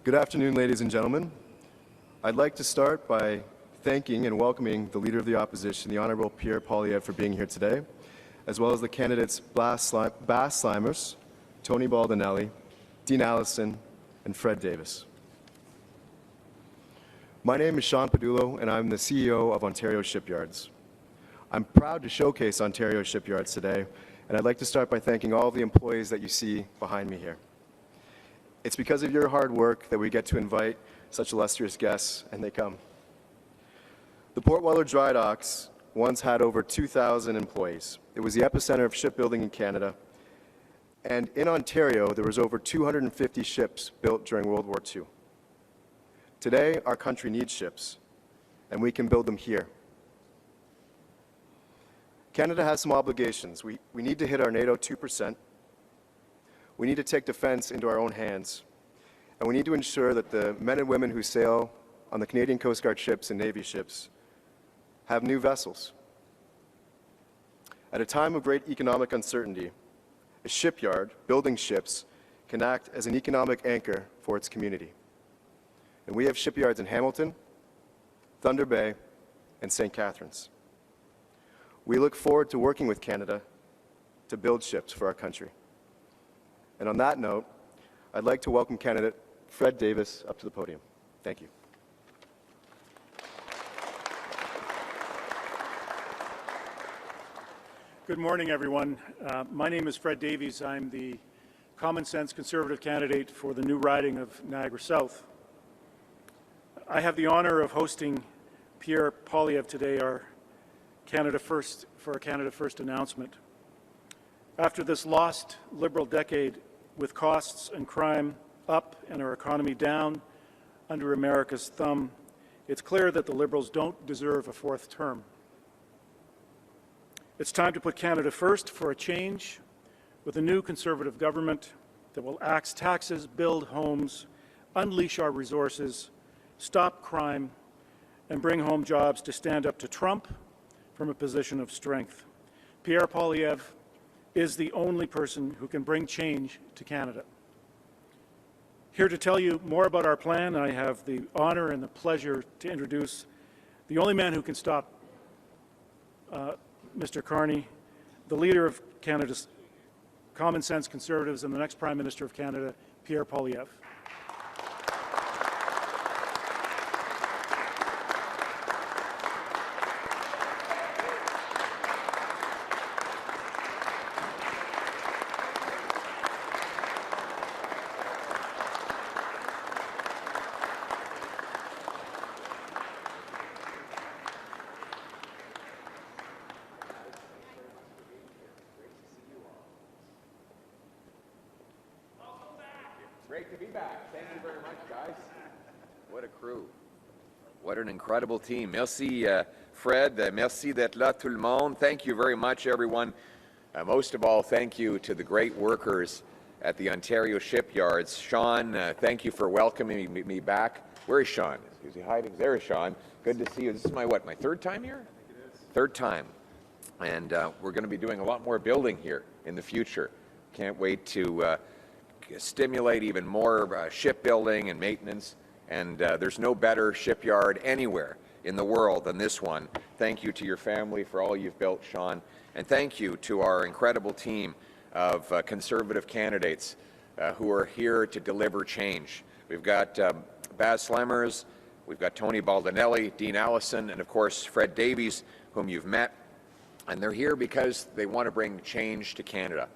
Good afternoon, ladies and gentlemen. I'd like to start by thanking and welcoming the Leader of the Opposition, the Honourable Pierre Poilievre, for being here today, as well as the candidates Bass Slimers, Tony Baldinelli, Dean Allison, and Fred Davies. My name is Shaun Padulo, and I'm the CEO of Ontario Shipyards. I'm proud to showcase Ontario Shipyards today, and I'd like to start by thanking all of the employees that you see behind me here. It's because of your hard work that we get to invite such illustrious guests, and they come. The Port Weller Dry Docks once had over 2,000 employees. It was the epicenter of shipbuilding in Canada, and in Ontario, there was over 250 ships built during World War II. Today, our country needs ships, and we can build them here. Canada has some obligations. We need to hit our NATO 2%. We need to take defense into our own hands, and we need to ensure that the men and women who sail on the Canadian Coast Guard ships and Navy ships have new vessels. At a time of great economic uncertainty, a shipyard building ships can act as an economic anchor for its community. And we have shipyards in Hamilton, Thunder Bay, and St. Catharines. We look forward to working with Canada to build ships for our country. And on that note, I'd like to welcome candidate Fred Davies up to the podium. Thank you. Good morning, everyone. My name is Fred Davies. I'm the common sense Conservative candidate for the new riding of Niagara South. I have the honour of hosting Pierre Poilievre today, our Canada First announcement. After this lost Liberal decade, with costs and crime up and our economy down under America's thumb, it's clear that the Liberals don't deserve a fourth term. It's time to put Canada first for a change with a new Conservative government that will axe taxes, build homes, unleash our resources, stop crime, and bring home jobs to stand up to Trump from a position of strength. Pierre Poilievre is the only person who can bring change to Canada. Here to tell you more about our plan, I have the honour and the pleasure to introduce the only man who can stop Mr. Carney, the Leader of Canada's Common Sense Conservatives and the next Prime Minister of Canada, Pierre Poilievre. Great to be back. Thank you very much, guys. What a crew. What an incredible team. Merci, Fred. Merci d'être là, tout le monde. Thank you very much, everyone. Most of all, thank you to the great workers at the Ontario Shipyards. Shaun, thank you for welcoming me back. Where is Shaun? Is he hiding? There is Shaun. Good to see you. This is my third time here? I think it is. Third time. And we're going to be doing a lot more building here in the future. Can't wait to stimulate even more shipbuilding and maintenance, and there's no better shipyard anywhere in the world than this one. Thank you to your family for all you've built, Shaun, and thank you to our incredible team of Conservative candidates who are here to deliver change. We've got Bass Slimers, we've got Tony Baldinelli, Dean Allison, and of course Fred Davies, whom you've met, and they're here because they want to bring change to Canada,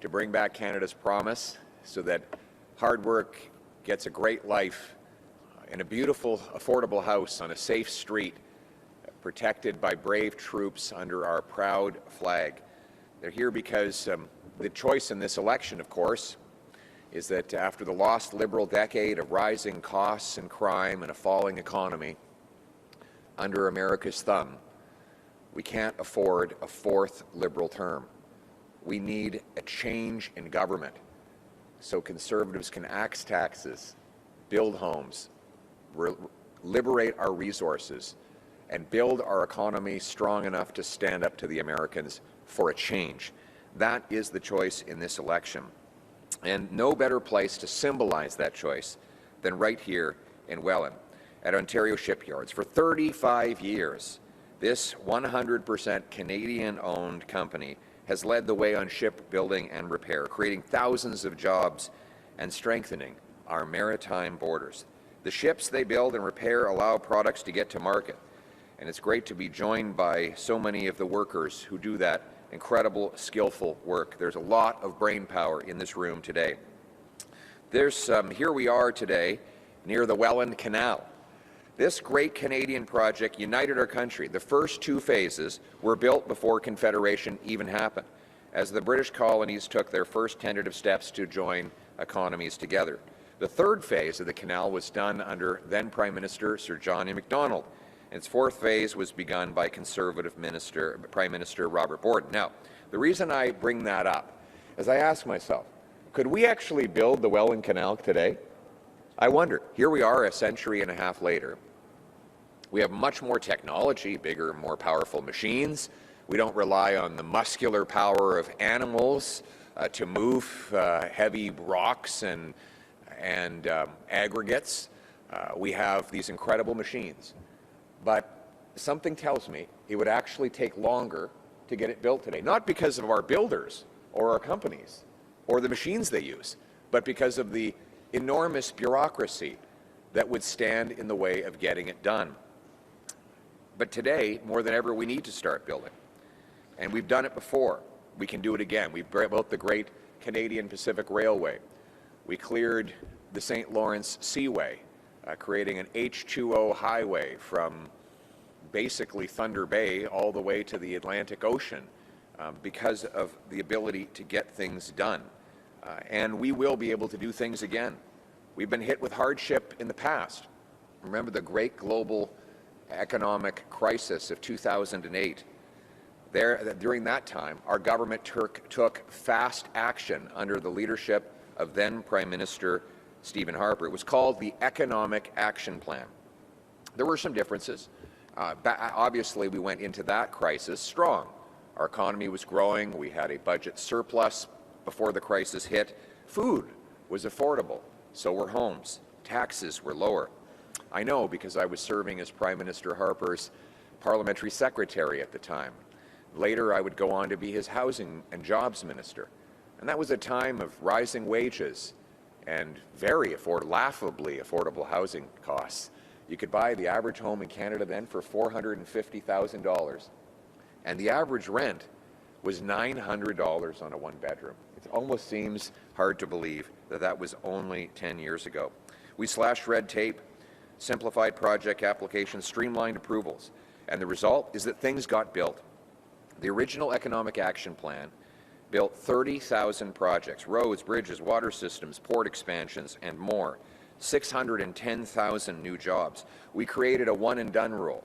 to bring back Canada's promise, so that hard work gets a great life in a beautiful, affordable house on a safe street, protected by brave troops under our proud flag. They're here because the choice in this election, of course, is that after the lost Liberal decade of rising costs and crime and a falling economy under America's thumb, we can't afford a fourth Liberal term. We need a change in government, so Conservatives can axe taxes, build homes, liberate our resources, and build our economy strong enough to stand up to the Americans for a change. That is the choice in this election. And no better place to symbolize that choice than right here in Welland at Ontario Shipyards. For 35 years, this 100% Canadian-owned company has led the way on shipbuilding and repair, creating thousands of jobs and strengthening our maritime borders. The ships they build and repair allow products to get to market, and it's great to be joined by so many of the workers who do that incredible, skillful work. There's a lot of brain power in this room today. Here we are today near the Welland Canal. This great Canadian project united our country. The first two phases were built before Confederation even happened, as the British colonies took their first tentative steps to join economies together. The third phase of the canal was done under then Prime Minister Sir John A. Macdonald, and its fourth phase was begun by Conservative Prime Minister Robert Borden. Now, the reason I bring that up is I ask myself, could we actually build the Welland Canal today? I wonder. Here we are a century and a half later. We have much more technology, bigger, more powerful machines. We don't rely on the muscular power of animals to move heavy rocks and aggregates. We have these incredible machines. But something tells me it would actually take longer to get it built today. Not because of our builders or our companies or the machines they use, but because of the enormous bureaucracy that would stand in the way of getting it done. But today, more than ever, we need to start building. And we've done it before. We can do it again. We built the great Canadian Pacific Railway. We cleared the St. Lawrence Seaway, creating an H2O highway from basically Thunder Bay all the way to the Atlantic Ocean because of the ability to get things done. And we will be able to do things again. We've been hit with hardship in the past. Remember the great global economic crisis of 2008. During that time, our government took fast action under the leadership of then Prime Minister Stephen Harper. It was called the Economic Action Plan. There were some differences. Obviously, we went into that crisis strong. Our economy was growing. We had a budget surplus before the crisis hit. Food was affordable. So were homes. Taxes were lower. I know because I was serving as Prime Minister Harper's parliamentary secretary at the time. Later, I would go on to be his housing and jobs minister. And that was a time of rising wages and laughably affordable housing costs. You could buy the average home in Canada then for $450,000. And the average rent was $900 on a one-bedroom. It almost seems hard to believe that that was only 10 years ago. We slashed red tape, simplified project applications, streamlined approvals, and the result is that things got built. The original Economic Action Plan built 30,000 projects, roads, bridges, water systems, port expansions, and more. 610,000 new jobs. We created a one-and-done rule.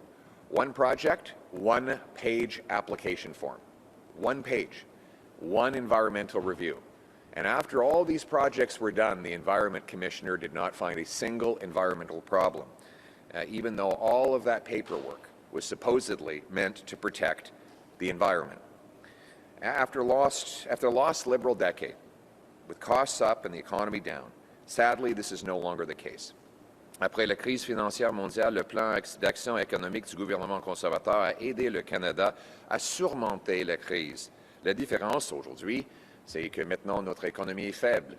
One project, one-page application form. One page, one environmental review. And after all these projects were done, the Environment Commissioner did not find a single environmental problem, even though all of that paperwork was supposedly meant to protect the environment. After a lost Liberal decade, with costs up and the economy down, sadly, this is no longer the case. Après la crise financière mondiale, le plan d'action économique du gouvernement conservateur a aidé le Canada à surmonter la crise. La différence aujourd'hui, c'est que maintenant notre économie est faible.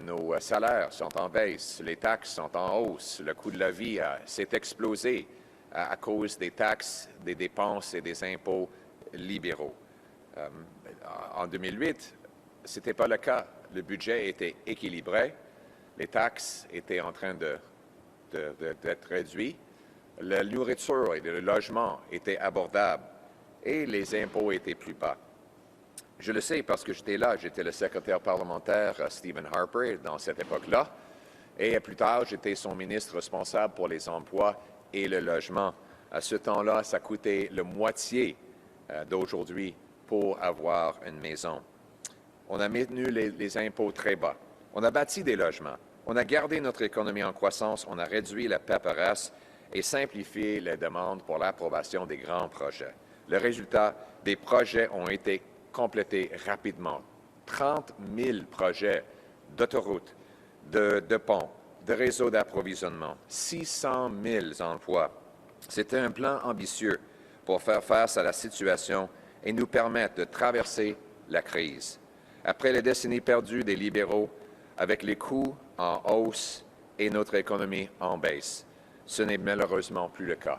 Nos salaires sont en baisse, les taxes sont en hausse, le coût de la vie s'est explosé à cause des taxes, des dépenses et des impôts libéraux. En 2008, ce n'était pas le cas. Le budget était équilibré, les taxes étaient en train d'être réduites, la nourriture et le logement étaient abordables et les impôts étaient plus bas. Je le sais parce que j'étais là, j'étais le secrétaire parlementaire Stephen Harper dans cette époque-là, et plus tard, j'étais son ministre responsable pour les emplois et le logement. À ce temps-là, ça coûtait la moitié d'aujourd'hui pour avoir une maison. On a maintenu les impôts très bas. On a bâti des logements. On a gardé notre économie en croissance. On a réduit la paperasse et simplifié les demandes pour l'approbation des grands projets. Le résultat, des projets ont été complétés rapidement. 30 000 projets d'autoroutes, de ponts, de réseaux d'approvisionnement, 600 000 emplois. C'était un plan ambitieux pour faire face à la situation et nous permettre de traverser la crise. Après les décennies perdues des libéraux, avec les coûts en hausse et notre économie en baisse, ce n'est malheureusement plus le cas.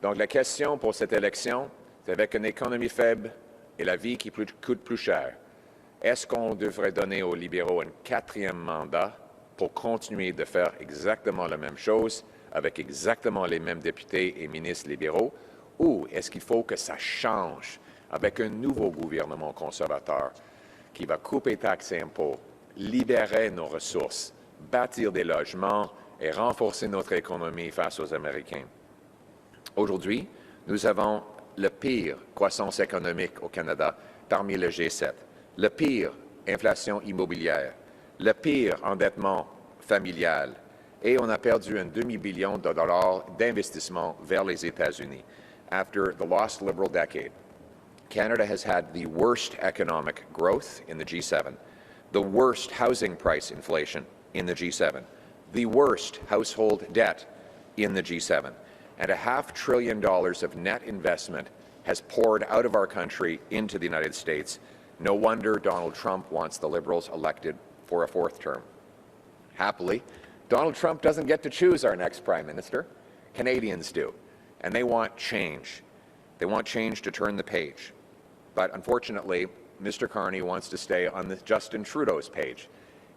Donc la question pour cette élection, c'est avec une économie faible et la vie qui coûte plus cher, est-ce qu'on devrait donner aux libéraux un 4e mandat pour continuer de faire exactement la même chose avec exactement les mêmes députés et ministres libéraux, ou est-ce qu'il faut que ça change avec un nouveau gouvernement conservateur qui va couper taxes et impôts, libérer nos ressources, bâtir des logements et renforcer notre économie face aux Américains? Aujourd'hui, nous avons la pire croissance économique au Canada parmi le G7, la pire inflation immobilière, le pire endettement familial, et on a perdu un demi-billion de dollars d'investissement vers les États-Unis. After the lost Liberal decade, Canada has had the worst economic growth in the G7, the worst housing price inflation in the G7, the worst household debt in the G7, and $500 billion of net investment has poured out of our country into the United States. No wonder Donald Trump wants the Liberals elected for a 4th term. Happily, Donald Trump doesn't get to choose our next Prime Minister. Canadians do, and they want change. They want change to turn the page. But unfortunately, Mr. Carney wants to stay on Justin Trudeau's page.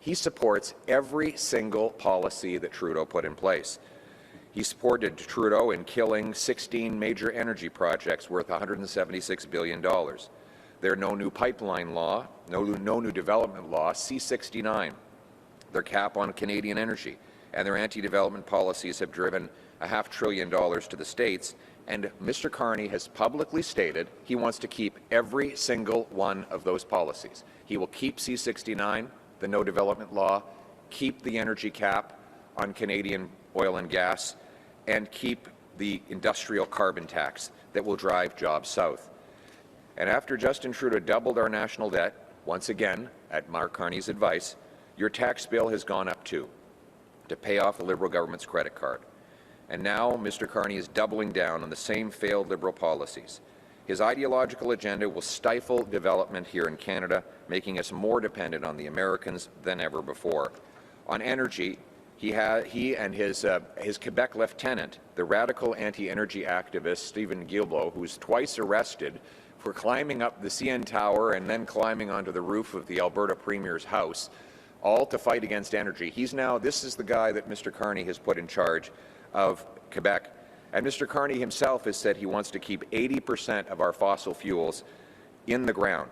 He supports every single policy that Trudeau put in place. He supported Trudeau in killing 16 major energy projects worth $176 billion. There are no new pipeline law, no new development law, C-69, their cap on Canadian energy, and their anti-development policies have driven $500 billion to the States, and Mr. Carney has publicly stated he wants to keep every single one of those policies. He will keep C-69, the no development law, keep the energy cap on Canadian oil and gas, and keep the industrial carbon tax that will drive jobs south. And after Justin Trudeau doubled our national debt, once again, at Mark Carney's advice, your tax bill has gone up too, to pay off the Liberal government's credit card. And now Mr. Carney is doubling down on the same failed Liberal policies. His ideological agenda will stifle development here in Canada, making us more dependent on the Americans than ever before. On energy, he and his Quebec lieutenant, the radical anti-energy activist Stephen Guilbeault, who was twice arrested for climbing up the CN Tower and then climbing onto the roof of the Alberta Premier's house, all to fight against energy. This is the guy that Mr. Carney has put in charge of Quebec. And Mr. Carney himself has said he wants to keep 80% of our fossil fuels in the ground.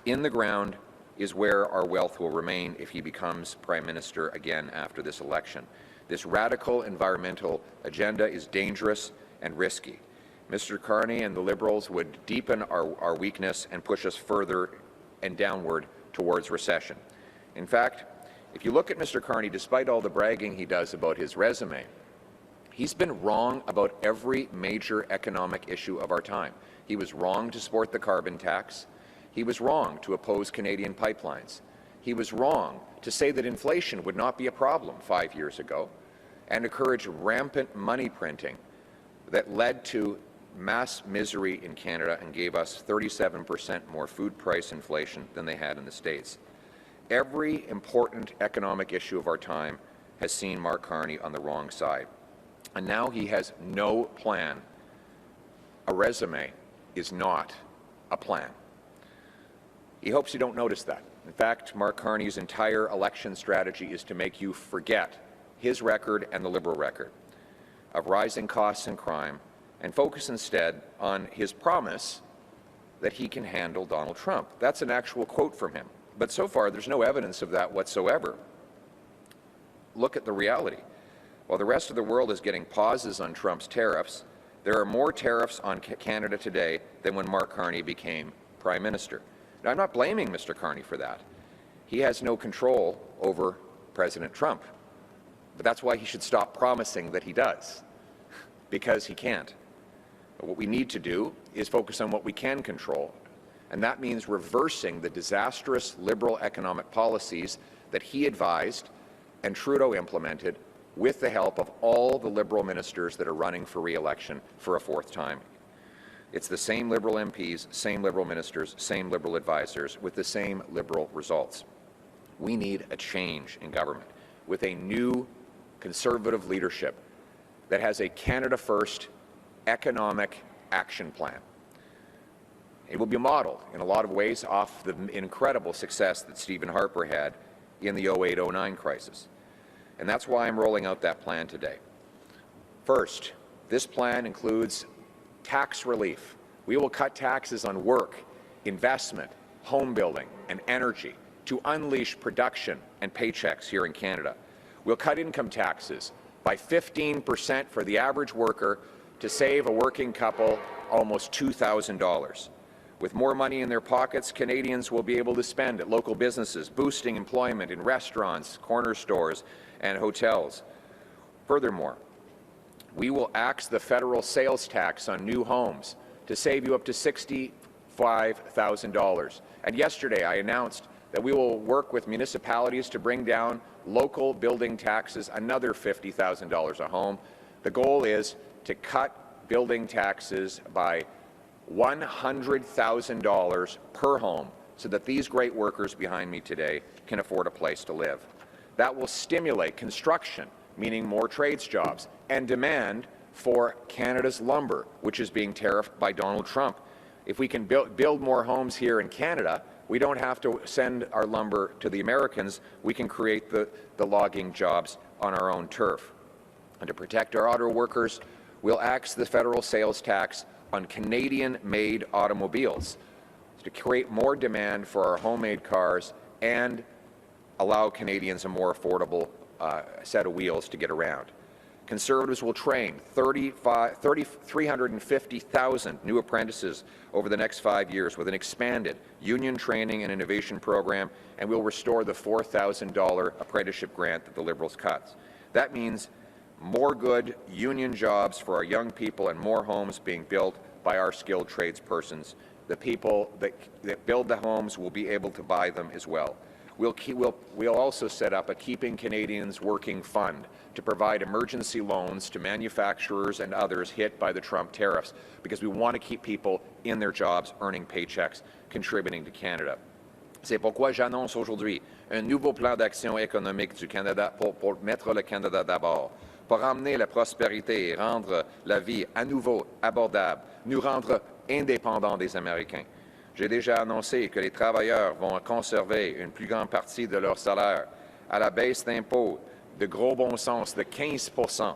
In the ground is where our wealth will remain if he becomes Prime Minister again after this election. This radical environmental agenda is dangerous and risky. Mr. Carney and the Liberals would deepen our weakness and push us further and downward towards recession. In fact, if you look at Mr. Carney, despite all the bragging he does about his resume, he's been wrong about every major economic issue of our time. He was wrong to support the carbon tax. He was wrong to oppose Canadian pipelines. He was wrong to say that inflation would not be a problem 5 years ago and encourage rampant money printing that led to mass misery in Canada and gave us 37% more food price inflation than they had in the States. Every important economic issue of our time has seen Mark Carney on the wrong side. And now he has no plan. A resume is not a plan. He hopes you don't notice that. In fact, Mark Carney's entire election strategy is to make you forget his record and the Liberal record of rising costs and crime and focus instead on his promise that he can handle Donald Trump. That's an actual quote from him. But so far, there's no evidence of that whatsoever. Look at the reality. While the rest of the world is getting pauses on Trump's tariffs, there are more tariffs on Canada today than when Mark Carney became Prime Minister. Now, I'm not blaming Mr. Carney for that. He has no control over President Trump. But that's why he should stop promising that he does, because he can't. But what we need to do is focus on what we can control, and that means reversing the disastrous Liberal economic policies that he advised and Trudeau implemented with the help of all the Liberal ministers that are running for re-election for a fourth time. It's the same Liberal MPs, same Liberal ministers, same Liberal advisors with the same Liberal results. We need a change in government with a new Conservative leadership that has a Canada First economic action plan. It will be modeled in a lot of ways off the incredible success that Stephen Harper had in the 08-09 crisis. And that's why I'm rolling out that plan today. First, this plan includes tax relief. We will cut taxes on work, investment, home building, and energy to unleash production and paychecks here in Canada. We'll cut income taxes by 15% for the average worker to save a working couple almost $2,000. With more money in their pockets, Canadians will be able to spend at local businesses, boosting employment in restaurants, corner stores, and hotels. Furthermore, we will axe the federal sales tax on new homes to save you up to $65,000. And yesterday I announced that we will work with municipalities to bring down local building taxes another $50,000 a home. The goal is to cut building taxes by $100,000 per home so that these great workers behind me today can afford a place to live. That will stimulate construction, meaning more trades jobs, and demand for Canada's lumber, which is being tariffed by Donald Trump. If we can build more homes here in Canada, we don't have to send our lumber to the Americans. We can create the logging jobs on our own turf. And to protect our auto workers, we'll axe the federal sales tax on Canadian-made automobiles to create more demand for our homemade cars and allow Canadians a more affordable set of wheels to get around. Conservatives will train 350,000 new apprentices over the next 5 years with an expanded union training and innovation program, and we'll restore the $4,000 apprenticeship grant that the Liberals cut. That means more good union jobs for our young people and more homes being built by our skilled tradespersons. The people that build the homes will be able to buy them as well. We'll also set up a Keeping Canadians Working Fund to provide emergency loans to manufacturers and others hit by the Trump tariffs, because we want to keep people in their jobs, earning paychecks, contributing to Canada. C'est pourquoi j'annonce aujourd'hui un nouveau plan d'action économique du Canada pour mettre le Canada d'abord, pour ramener la prospérité et rendre la vie à nouveau abordable, nous rendre indépendants des Américains. J'ai déjà annoncé que les travailleurs vont conserver une plus grande partie de leur salaire à la baisse d'impôts de gros bon sens de 15%.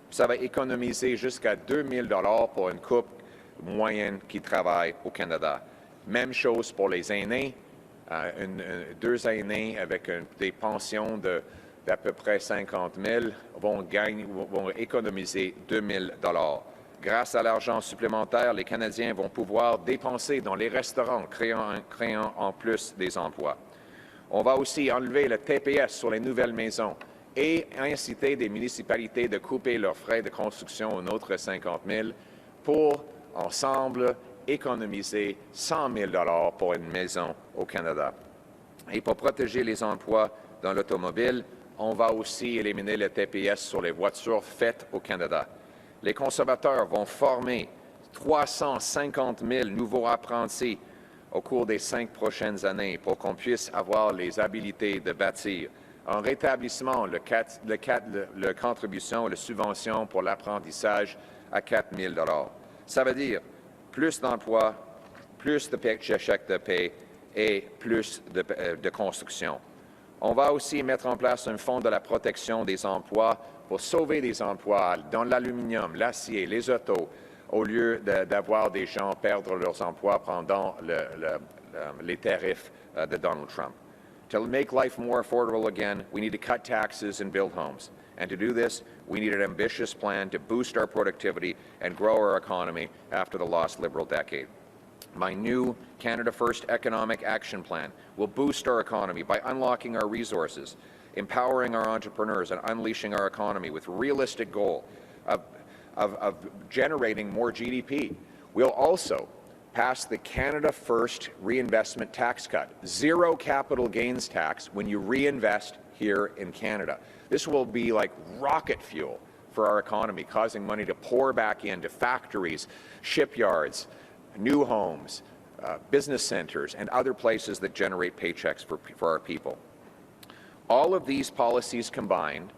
Ça va économiser jusqu'à 2 000 $ pour une couple moyenne qui travaille au Canada. Même chose pour les aînés. Deux aînés avec des pensions d'à peu près 50 000 vont économiser 2 000 $. Grâce à l'argent supplémentaire, les Canadiens vont pouvoir dépenser dans les restaurants, créant en plus des emplois. On va aussi enlever le TPS sur les nouvelles maisons et inciter des municipalités de couper leurs frais de construction aux autres 50 000 pour, ensemble, économiser 100 000 $ pour une maison au Canada. Et pour protéger les emplois dans l'automobile, on va aussi éliminer le TPS sur les voitures faites au Canada. Les conservateurs vont former 350 000 nouveaux apprentis au cours des 5 prochaines années pour qu'on puisse avoir les habiletés de bâtir. En rétablissement, le contribution, la subvention pour l'apprentissage à 4 000 $. Ça veut dire plus d'emplois, plus de chèques de paie et plus de construction. On va aussi mettre en place un fonds de la protection des emplois pour sauver des emplois dans l'aluminium, l'acier, les autos, au lieu d'avoir des gens perdre leurs emplois pendant les tarifs de Donald Trump. To make life more affordable again, we need to cut taxes and build homes. And to do this, we need an ambitious plan to boost our productivity and grow our economy after the lost Liberal decade. My new Canada First Economic Action Plan will boost our economy by unlocking our resources, empowering our entrepreneurs, and unleashing our economy with realistic goal of generating more GDP. We'll also pass the Canada First Reinvestment Tax Cut, zero capital gains tax when you reinvest here in Canada. This will be like rocket fuel for our economy, causing money to pour back into factories, shipyards, new homes, business centers, and other places that generate paychecks for our people. All of these policies combined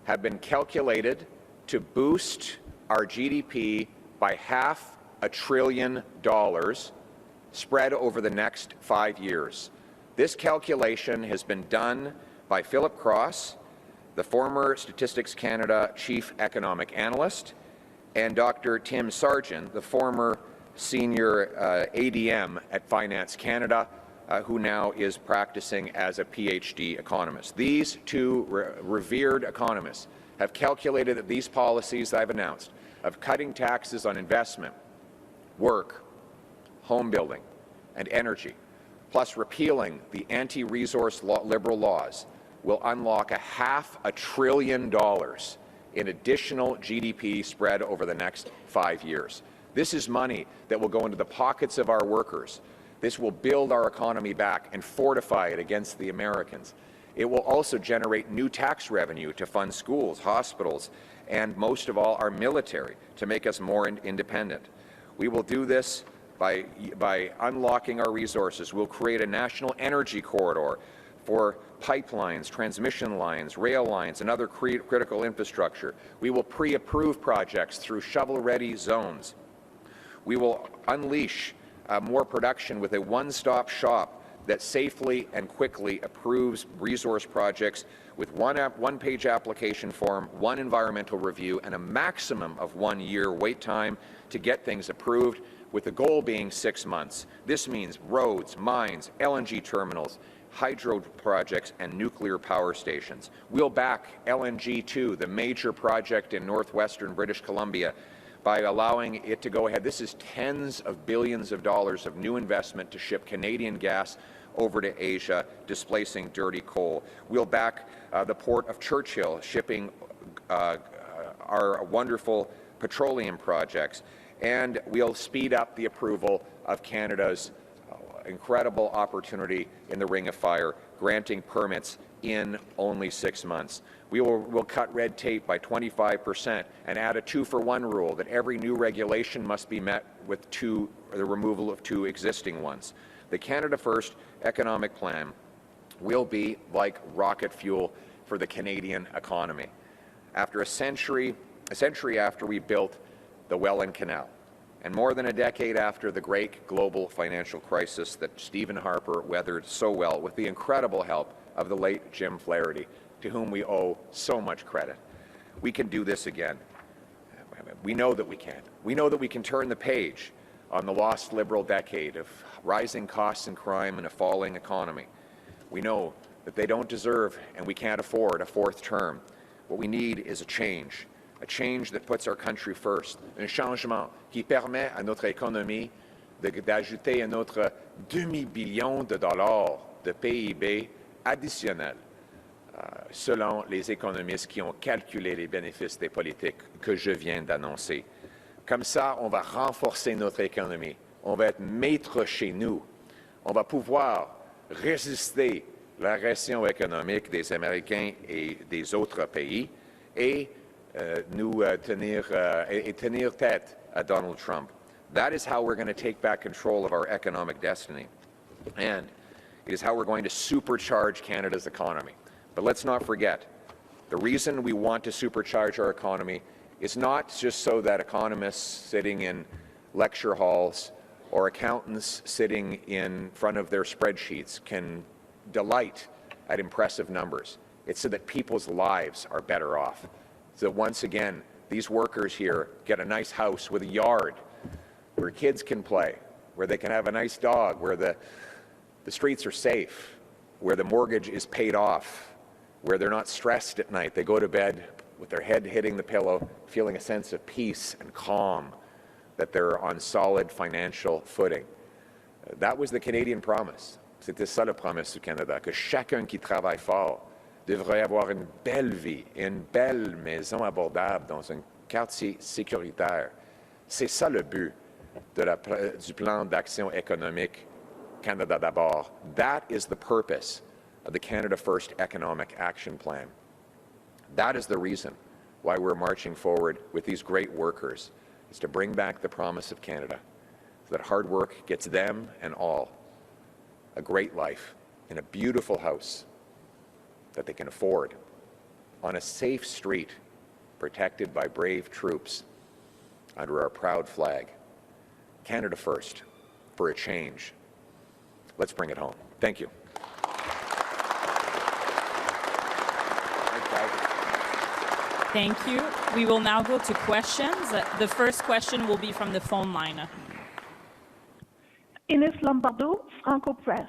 have been calculated to boost our GDP by $500 billion spread over the next 5 years. This calculation has been done by Philip Cross, the former Statistics Canada Chief Economic Analyst, and Dr. Tim Sargent, the former Senior ADM at Finance Canada, who now is practicing as a PhD economist. These two revered economists have calculated that these policies that I've announced of cutting taxes on investment, work, home building, and energy, plus repealing the anti-resource liberal laws, will unlock $500 billion in additional GDP spread over the next 5 years. This is money that will go into the pockets of our workers. This will build our economy back and fortify it against the Americans. It will also generate new tax revenue to fund schools, hospitals, and most of all, our military, to make us more independent. We will do this by unlocking our resources. We'll create a national energy corridor for pipelines, transmission lines, rail lines, and other critical infrastructure. We will pre-approve projects through shovel-ready zones. We will unleash more production with a one-stop shop that safely and quickly approves resource projects with one-page application form, one environmental review, and a maximum of 1 year wait time to get things approved, with the goal being 6 months. This means roads, mines, LNG terminals, hydro projects, and nuclear power stations. We'll back LNG2, the major project in northwestern British Columbia, by allowing it to go ahead. This is tens of billions of dollars of new investment to ship Canadian gas over to Asia, displacing dirty coal. We'll back the Port of Churchill, shipping our wonderful petroleum projects, and we'll speed up the approval of Canada's incredible opportunity in the Ring of Fire, granting permits in only 6 months. We'll cut red tape by 25% and add a 2-for-1 rule that every new regulation must be met with the removal of 2 existing ones. The Canada First economic plan will be like rocket fuel for the Canadian economy. After a century after we built the Welland Canal, and more than a decade after the great global financial crisis that Stephen Harper weathered so well with the incredible help of the late Jim Flaherty, to whom we owe so much credit. We can do this again. We know that we can. We know that we can turn the page on the lost Liberal decade of rising costs and crime and a falling economy. We know that they don't deserve and we can't afford a 4th term. What we need is a change that puts our country first, un changement qui permet à notre économie d'ajouter un autre demi-billion de dollars de PIB additionnel, selon les économistes qui ont calculé les bénéfices des politiques que je viens d'annoncer. Comme ça, on va renforcer notre économie, on va être maître chez nous, on va pouvoir résister la récession économique des Américains et des autres pays et tenir tête à Donald Trump. That is how we're going to take back control of our economic destiny. And it is how we're going to supercharge Canada's economy. But let's not forget, the reason we want to supercharge our economy is not just so that economists sitting in lecture halls or accountants sitting in front of their spreadsheets can delight at impressive numbers. It's so that people's lives are better off. So that once again, these workers here get a nice house with a yard where kids can play, where they can have a nice dog, where the streets are safe, where the mortgage is paid off, where they're not stressed at night. They go to bed with their head hitting the pillow, feeling a sense of peace and calm, that they're on solid financial footing. That was the Canadian promise. C'était ça la promesse du Canada, que chacun qui travaille fort devrait avoir une belle vie et une belle maison abordable dans un quartier sécuritaire. C'est ça le but du plan d'action économique Canada d'abord. That is the purpose of the Canada First Economic Action Plan. That is the reason why we're marching forward with these great workers, is to bring back the promise of Canada, so that hard work gets them and all a great life in a beautiful house that they can afford, on a safe street, protected by brave troops under our proud flag. Canada first, for a change. Let's bring it home. Thank you. Thank you. We will now go to questions. The first question will be from the phone line. Ines Lombardo, Franco Press.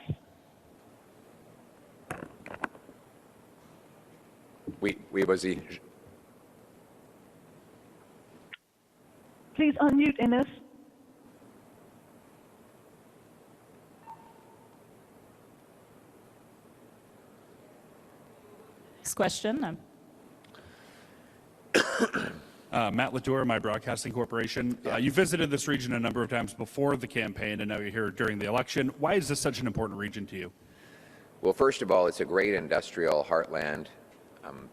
Oui, vas-y. Please unmute Ines. Next question. Matt Latour, My Broadcasting Corporation. You visited this region a number of times before the campaign, and now you're here during the election. Why is this such an important region to you? Well, first of all, it's a great industrial heartland.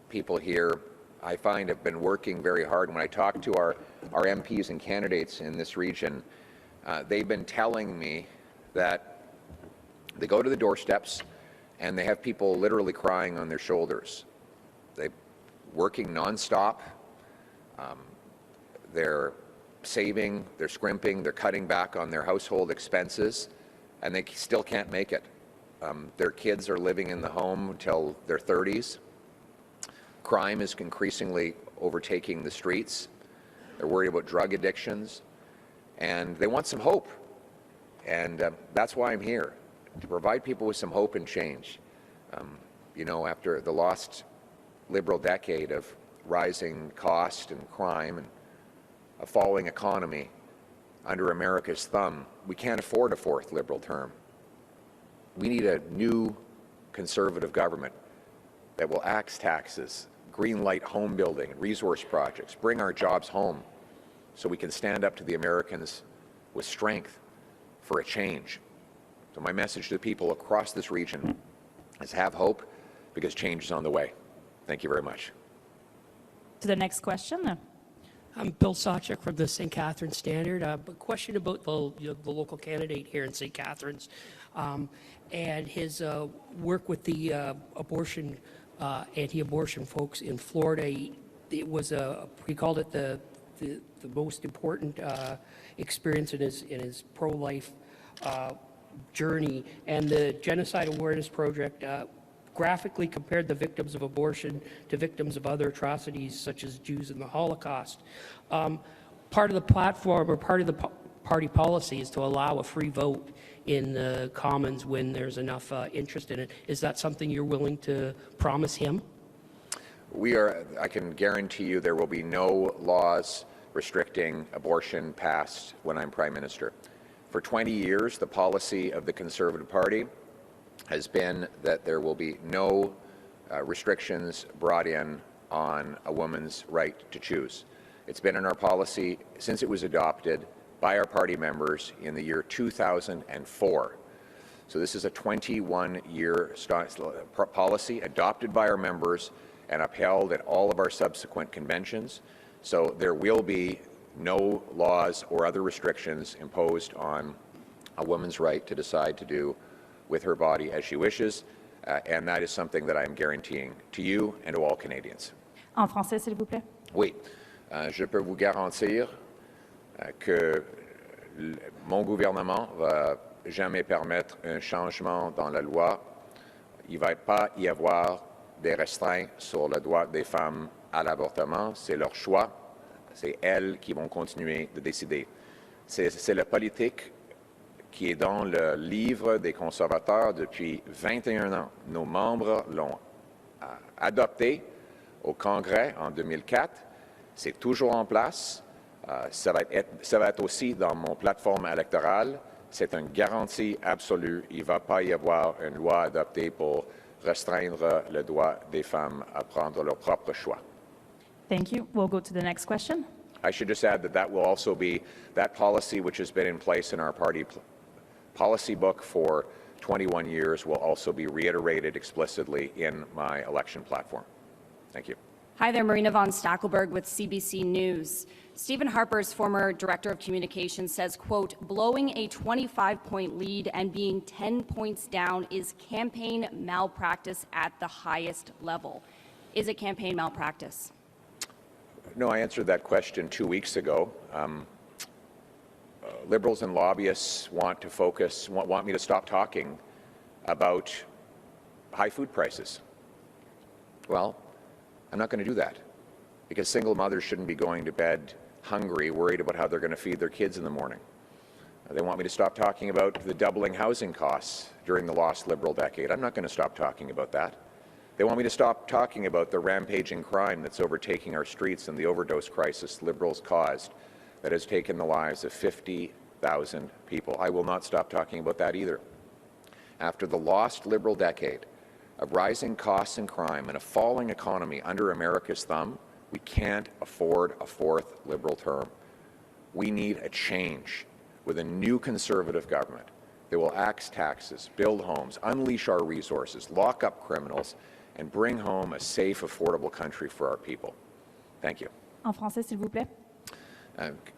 People here, I find, have been working very hard. When I talk to our MPs and candidates in this region, they've been telling me that they go to the doorsteps and they have people literally crying on their shoulders. They're working nonstop. They're saving, they're scrimping, they're cutting back on their household expenses, and they still can't make it. Their kids are living in the home until their 30s. Crime is increasingly overtaking the streets. They're worried about drug addictions, and they want some hope. And that's why I'm here, to provide people with some hope and change. You know, after the lost Liberal decade of rising cost and crime and a falling economy under America's thumb, we can't afford a fourth Liberal term. We need a new Conservative government that will axe taxes, green light home building and resource projects, bring our jobs home so we can stand up to the Americans with strength for a change. So my message to the people across this region is have hope, because change is on the way. Thank you very much. To the next question. I'm Bill Sawchuk from the St. Catharines Standard. A question about the local candidate here in St. Catharines and his work with the anti-abortion folks in Florida. It was he called it the most important experience in his pro-life journey. And the Genocide Awareness Project graphically compared the victims of abortion to victims of other atrocities, such as Jews in the Holocaust. Part of the platform, or part of the party policy, is to allow a free vote in the Commons when there's enough interest in it. Is that something you're willing to promise him? I can guarantee you there will be no laws restricting abortion passed when I'm Prime Minister. For 20 years, the policy of the Conservative Party has been that there will be no restrictions brought in on a woman's right to choose. It's been in our policy since it was adopted by our party members in the year 2004. So this is a 21-year policy adopted by our members and upheld at all of our subsequent conventions. So there will be no laws or other restrictions imposed on a woman's right to decide to do with her body as she wishes, and that is something that I am guaranteeing to you and to all Canadians. En français, s'il vous plaît. Oui, je peux vous garantir que mon gouvernement va jamais permettre un changement dans la loi. Il ne va pas y avoir des restreintes sur le droit des femmes à l'avortement. C'est leur choix. C'est elles qui vont continuer de décider. C'est la politique qui est dans le livre des conservateurs depuis 21 ans. Nos membres l'ont adopté au Congrès en 2004. C'est toujours en place. Ça va être aussi dans mon plateforme électorale. C'est une garantie absolue. Il ne va pas y avoir une loi adoptée pour restreindre le droit des femmes à prendre leur propre choix. Thank you. We'll go to the next question. I should just add that that will also be that policy which has been in place in our party policy book for 21 years will also be reiterated explicitly in my election platform. Thank you. Hi there, Marina von Stackelberg with CBC News. Stephen Harper's former director of communications says, quote, blowing a 25-point lead and being 10 points down is campaign malpractice at the highest level. Is it campaign malpractice? No, I answered that question 2 weeks ago. Liberals and lobbyists want me to stop talking about high food prices. Well, I'm not going to do that because single mothers shouldn't be going to bed hungry, worried about how they're going to feed their kids in the morning. They want me to stop talking about the doubling housing costs during the lost Liberal decade. I'm not going to stop talking about that. They want me to stop talking about the rampaging crime that's overtaking our streets and the overdose crisis Liberals caused that has taken the lives of 50,000 people. I will not stop talking about that either. After the lost Liberal decade of rising costs and crime and a falling economy under America's thumb, we can't afford a fourth Liberal term. We need a change with a new Conservative government that will axe taxes, build homes, unleash our resources, lock up criminals, and bring home a safe, affordable country for our people. Thank you. En français, s'il vous plaît.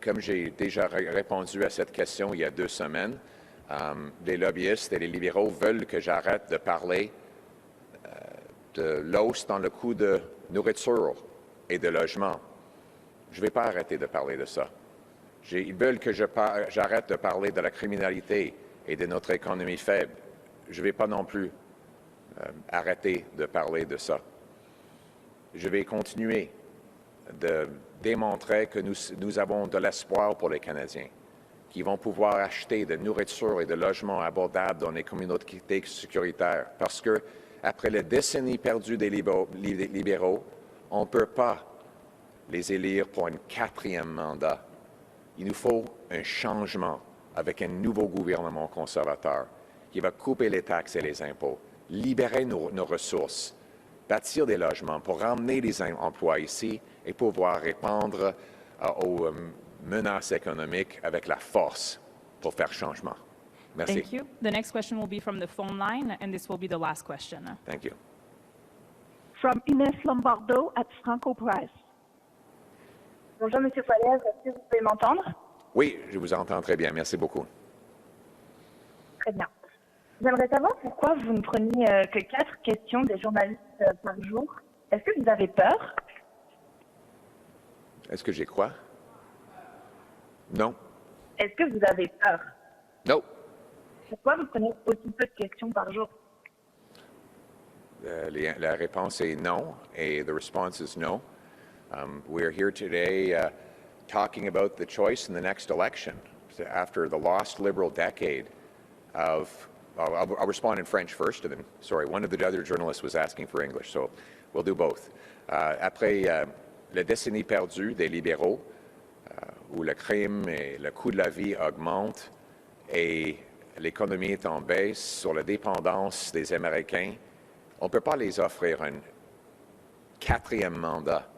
Comme j'ai déjà répondu à cette question il y a 2 semaines, les lobbyistes et les libéraux veulent que j'arrête de parler de l'hausse dans le coût de nourriture et de logement. Je ne vais pas arrêter de parler de ça. Ils veulent que j'arrête de parler de la criminalité et de notre économie faible. Je ne vais pas non plus arrêter de parler de ça. Je vais continuer de démontrer que nous avons de l'espoir pour les Canadiens, qui vont pouvoir acheter de nourriture et de logements abordables dans les communautés sécuritaires. Parce que, après les décennies perdues des libéraux, on ne peut pas les élire pour un 4e mandat. Il nous faut un changement avec un nouveau gouvernement conservateur qui va couper les taxes et les impôts, libérer nos ressources, bâtir des logements pour ramener des emplois ici et pouvoir répondre aux menaces économiques avec la force pour faire changement. Merci. Thank you. The next question will be from the phone line, and this will be the last question. Thank you. From Ines Lombardo at Franco Press. Bonjour, Monsieur Poilievre. Est-ce que vous pouvez m'entendre? Oui, je vous entends très bien. Merci beaucoup. Très bien. J'aimerais savoir pourquoi vous ne preniez que 4 questions des journalistes par jour. Est-ce que vous avez peur? Est-ce que j'ai quoi? Non. Est-ce que vous avez peur? Non. Pourquoi vous prenez aussi peu de questions par jour? La réponse est non, et the response is no. We're here today talking about the choice in the next election. After the lost Liberal decade of, I'll respond in French first, and then, sorry, one of the other journalists was asking for English, so we'll do both. Après la décennie perdue des libéraux, où le crime et le coût de la vie augmentent et l'économie est en baisse sur la dépendance des Américains, on ne peut pas les offrir un 4e mandat.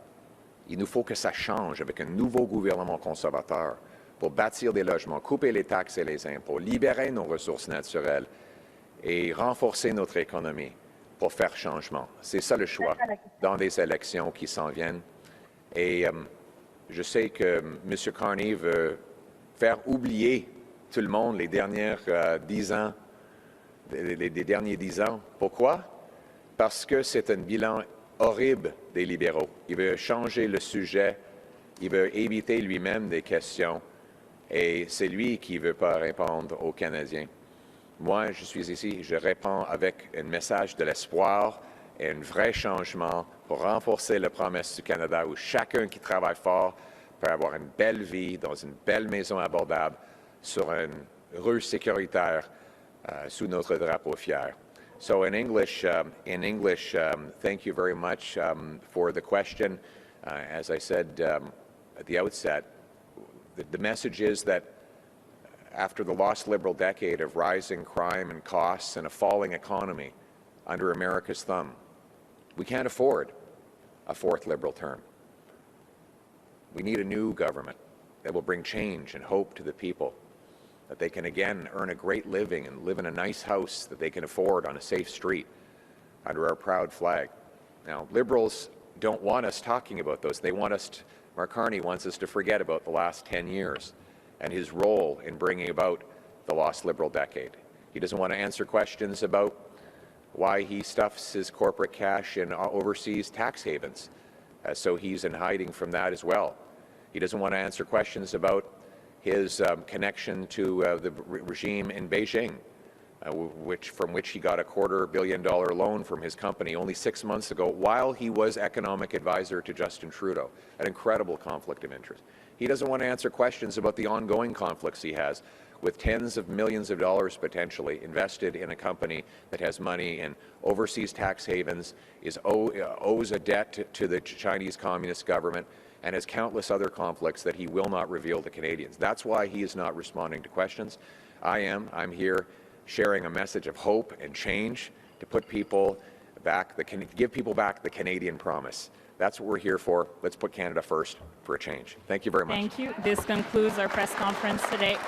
Il nous faut que ça change avec un nouveau gouvernement conservateur pour bâtir des logements, couper les taxes et les impôts, libérer nos ressources naturelles et renforcer notre économie pour faire changement. C'est ça le choix dans les élections qui s'en viennent. Et je sais que M. Carney veut faire oublier tout le monde les derniers 10 ans, les derniers 10 ans. Pourquoi? Parce que c'est un bilan horrible des libéraux. Il veut changer le sujet, il veut éviter lui-même des questions, et c'est lui qui ne veut pas répondre aux Canadiens. Moi, je suis ici, je réponds avec un message de l'espoir et un vrai changement pour renforcer la promesse du Canada où chacun qui travaille fort peut avoir une belle vie dans une belle maison abordable sur une rue sécuritaire sous notre drapeau fier. So in English, thank you very much for the question. As I said at the outset, the message is that after the lost Liberal decade of rising crime and costs and a falling economy under America's thumb, we can't afford a fourth Liberal term. We need a new government that will bring change and hope to the people. that they can again earn a great living and live in a nice house that they can afford on a safe street under our proud flag. Now, Liberals don't want us talking about those. They want us to, Mark Carney wants us to forget about the last 10 years and his role in bringing about the lost Liberal decade. He doesn't want to answer questions about why he stuffs his corporate cash in overseas tax havens, so he's in hiding from that as well. He doesn't want to answer questions about his connection to the regime in Beijing, from which he got a $250 million loan from his company only 6 months ago while he was economic advisor to Justin Trudeau, an incredible conflict of interest. He doesn't want to answer questions about the ongoing conflicts he has with tens of millions of dollars potentially invested in a company that has money in overseas tax havens, owes a debt to the Chinese Communist government, and has countless other conflicts that he will not reveal to Canadians. That's why he is not responding to questions. I'm here sharing a message of hope and change to put people back, give people back the Canadian promise. That's what we're here for. Let's put Canada first for a change. Thank you very much. Thank you. This concludes our press conference today.